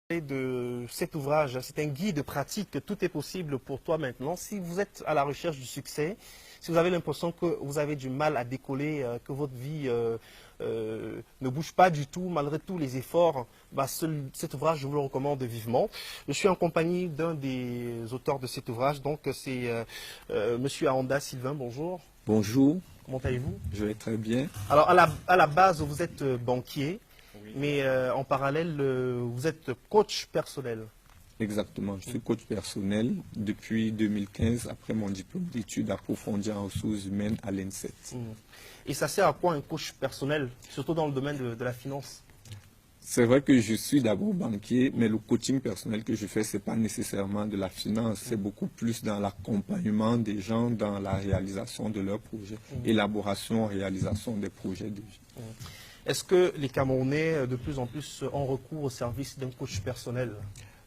De cet ouvrage, c'est un guide pratique, tout est possible pour toi maintenant. Si vous êtes à la recherche du succès, si vous avez l'impression que vous avez du mal à décoller, que votre vie ne bouge pas du tout, malgré tous les efforts, cet ouvrage, je vous le recommande vivement. Je suis en compagnie d'un des auteurs de cet ouvrage, donc c'est Monsieur Ahonda Sylvain, bonjour. Bonjour. Comment allez-vous? Je vais très bien. Alors, à la base, vous êtes banquier. Mais en parallèle, vous êtes coach personnel. Exactement, je suis coach personnel depuis 2015, après mon diplôme d'études approfondies en ressources humaines à l'ENSET. Et ça sert à quoi un coach personnel, surtout dans le domaine de la finance? C'est vrai que je suis d'abord banquier, mais le coaching personnel que je fais, ce n'est pas nécessairement de la finance, c'est beaucoup plus dans l'accompagnement des gens dans la réalisation de leurs projets, élaboration, réalisation des projets de vie. Est-ce que les Camerounais, de plus en plus, ont recours au service d'un coach personnel?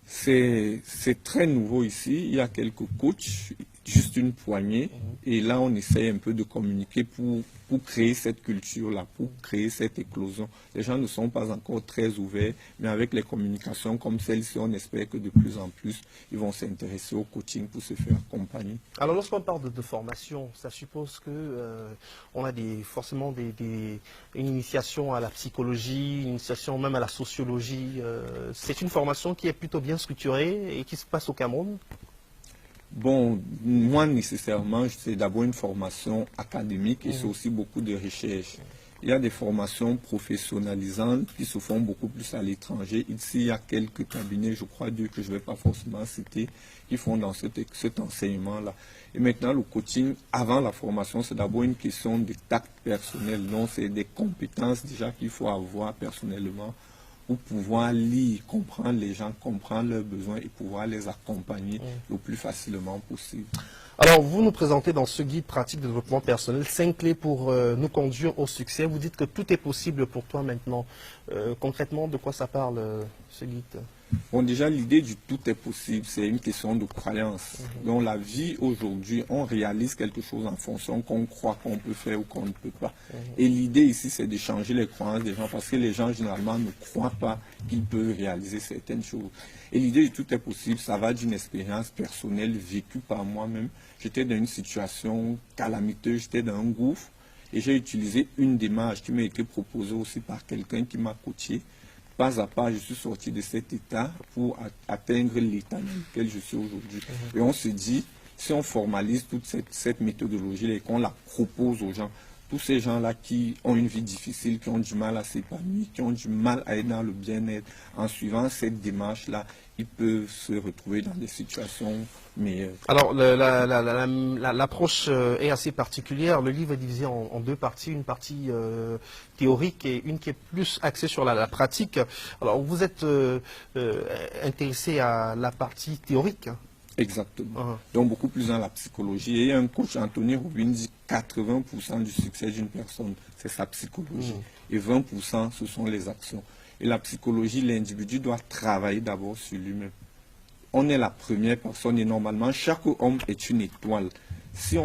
C'est très nouveau ici. Il y a quelques coachs, juste une poignée. Et là, on essaye un peu de communiquer pour créer cette culture-là, pour créer cette éclosion. Les gens ne sont pas encore très ouverts, mais avec les communications comme celle-ci, on espère que de plus en plus, ils vont s'intéresser au coaching pour se faire accompagner. Alors, lorsqu'on parle de formation, ça suppose que on a forcément une initiation à la psychologie, une initiation même à la sociologie. C'est une formation qui est plutôt bien structurée et qui se passe au Cameroun? Bon, moi nécessairement, c'est d'abord une formation académique et c'est aussi beaucoup de recherche. Il y a des formations professionnalisantes qui se font beaucoup plus à l'étranger. Ici, il y a quelques cabinets, je crois, que je ne vais pas forcément citer, qui font dans cet enseignement-là. Et maintenant, le coaching, avant la formation, c'est d'abord une question de tact personnel. Donc, c'est des compétences déjà qu'il faut avoir personnellement pour pouvoir lire, comprendre les gens, comprendre leurs besoins et pouvoir les accompagner le plus facilement possible. Alors, vous nous présentez dans ce guide pratique de développement personnel 5 clés pour nous conduire au succès. Vous dites que tout est possible pour toi maintenant. Concrètement, de quoi ça parle, ce guide? Bon, déjà, l'idée du tout est possible, c'est une question de croyance. Dans la vie aujourd'hui, on réalise quelque chose en fonction qu'on croit qu'on peut faire ou qu'on ne peut pas. Et l'idée ici, c'est de changer les croyances des gens parce que les gens, généralement, ne croient pas qu'ils peuvent réaliser certaines choses. Et l'idée du tout est possible, ça va d'une expérience personnelle vécue par moi-même. J'étais dans une situation calamiteuse, j'étais dans un gouffre et j'ai utilisé une démarche qui m'a été proposée aussi par quelqu'un qui m'a coaché. Pas à pas, je suis sorti de cet état pour atteindre l'état dans lequel je suis aujourd'hui. Et on se dit, si on formalise toute cette méthodologie et qu'on la propose aux gens, tous ces gens-là qui ont une vie difficile, qui ont du mal à s'épanouir, qui ont du mal à être dans le bien-être, en suivant cette démarche-là, ils peuvent se retrouver dans des situations meilleures. Alors, l'approche est assez particulière. Le livre est divisé en deux parties, une partie théorique et une qui est plus axée sur la pratique. Alors, vous êtes intéressé à la partie théorique? Exactement. Donc beaucoup plus dans la psychologie. Et un coach, Anthony Robbins, dit 80% du succès d'une personne, c'est sa psychologie. Et 20%, ce sont les actions. Et la psychologie, l'individu doit travailler d'abord sur lui-même. On est la première personne et normalement, chaque homme est une étoile. Si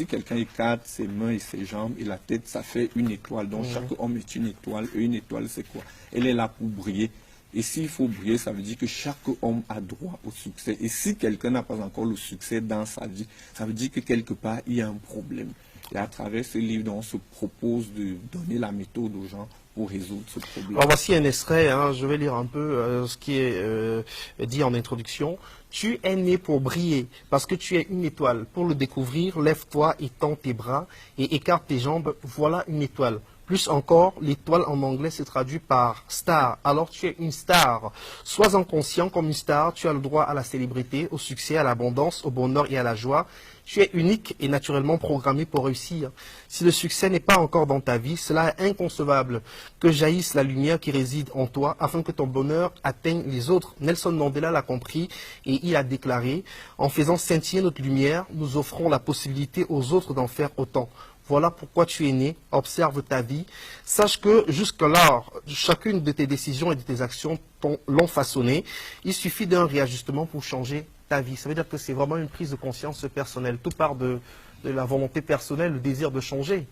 quelqu'un écarte ses mains et ses jambes et la tête, ça fait une étoile. Donc chaque homme est une étoile. Et une étoile, c'est quoi? Elle est là pour briller. Et s'il faut briller, ça veut dire que chaque homme a droit au succès. Et si quelqu'un n'a pas encore le succès dans sa vie, ça veut dire que quelque part, il y a un problème. Et à travers ce livre, on se propose de donner la méthode aux gens pour résoudre ce problème. Alors voici un extrait, je vais lire un peu ce qui est dit en introduction. Tu es né pour briller, parce que tu es une étoile. Pour le découvrir, lève-toi, étends tes bras et écarte tes jambes. Voilà une étoile. Plus encore, l'étoile en anglais se traduit par star. Alors tu es une star. Sois-en conscient comme une star. Tu as le droit à la célébrité, au succès, à l'abondance, au bonheur et à la joie. Tu es unique et naturellement programmé pour réussir. Si le succès n'est pas encore dans ta vie, cela est inconcevable. Que jaillisse la lumière qui réside en toi afin que ton bonheur atteigne les autres. Nelson Mandela l'a compris et il a déclaré « En faisant scintiller notre lumière, nous offrons la possibilité aux autres d'en faire autant. » Voilà pourquoi tu es né, observe ta vie. Sache que jusque-là, chacune de tes décisions et de tes actions l'ont façonné. Il suffit d'un réajustement pour changer ta vie. Ça veut dire que c'est vraiment une prise de conscience personnelle. Tout part de la volonté personnelle, le désir de changer.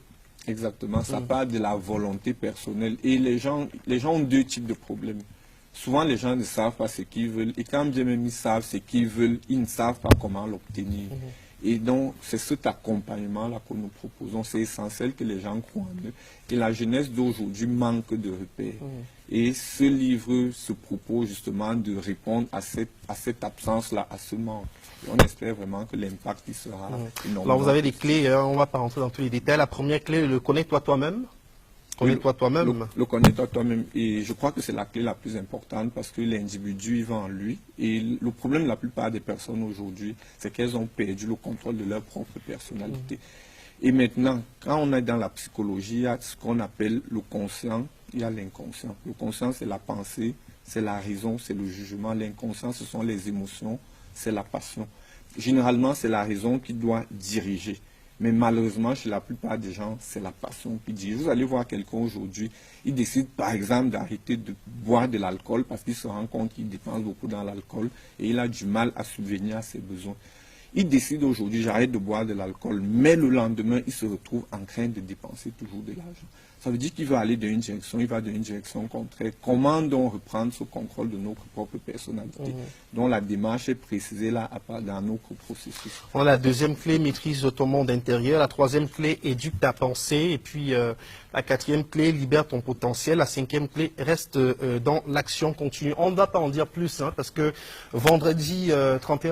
Exactement, ça part de la volonté personnelle. Et les gens ont deux types de problèmes. souvent les gens ne savent pas ce qu'ils veulent, et quand bien même ils savent ce qu'ils veulent, ils ne savent pas comment l'obtenir. Et donc, c'est cet accompagnement-là que nous proposons. C'est essentiel que les gens croient en eux. Et la jeunesse d'aujourd'hui manque de repères. Et ce livre se propose justement de répondre à cette absence-là, à ce manque. Et on espère vraiment que l'impact y sera énorme. Alors, vous avez des clés, on ne va pas rentrer dans tous les détails. La première clé, le connais-toi toi-même. Connais-toi toi-même. Le connais-toi toi-même. Et je crois que c'est la clé la plus importante parce que l'individu, il va en lui. Et le problème de la plupart des personnes aujourd'hui, c'est qu'elles ont perdu le contrôle de leur propre personnalité. Et maintenant, quand on est dans la psychologie, il y a ce qu'on appelle le conscient, il y a l'inconscient. Le conscient, c'est la pensée, c'est la raison, c'est le jugement. L'inconscient, ce sont les émotions, c'est la passion. Généralement, c'est la raison qui doit diriger. Mais malheureusement, chez la plupart des gens, c'est la passion qui dirige. Vous allez voir quelqu'un aujourd'hui, il décide par exemple d'arrêter de boire de l'alcool parce qu'il se rend compte qu'il dépense beaucoup dans l'alcool et il a du mal à subvenir à ses besoins. Il décide aujourd'hui, j'arrête de boire de l'alcool, mais le lendemain, il se retrouve en train de dépenser toujours de l'argent. Ça veut dire qu'il va aller dans une direction, il va dans une direction contraire. Comment donc reprendre ce contrôle de notre propre personnalité, dont la démarche est précisée là dans notre processus. On a la deuxième clé, maîtrise ton monde intérieur. La troisième clé, éduque ta pensée. Et puis la quatrième clé, libère ton potentiel. La cinquième clé, reste dans l'action continue. On ne va pas en dire plus, hein, parce que vendredi 31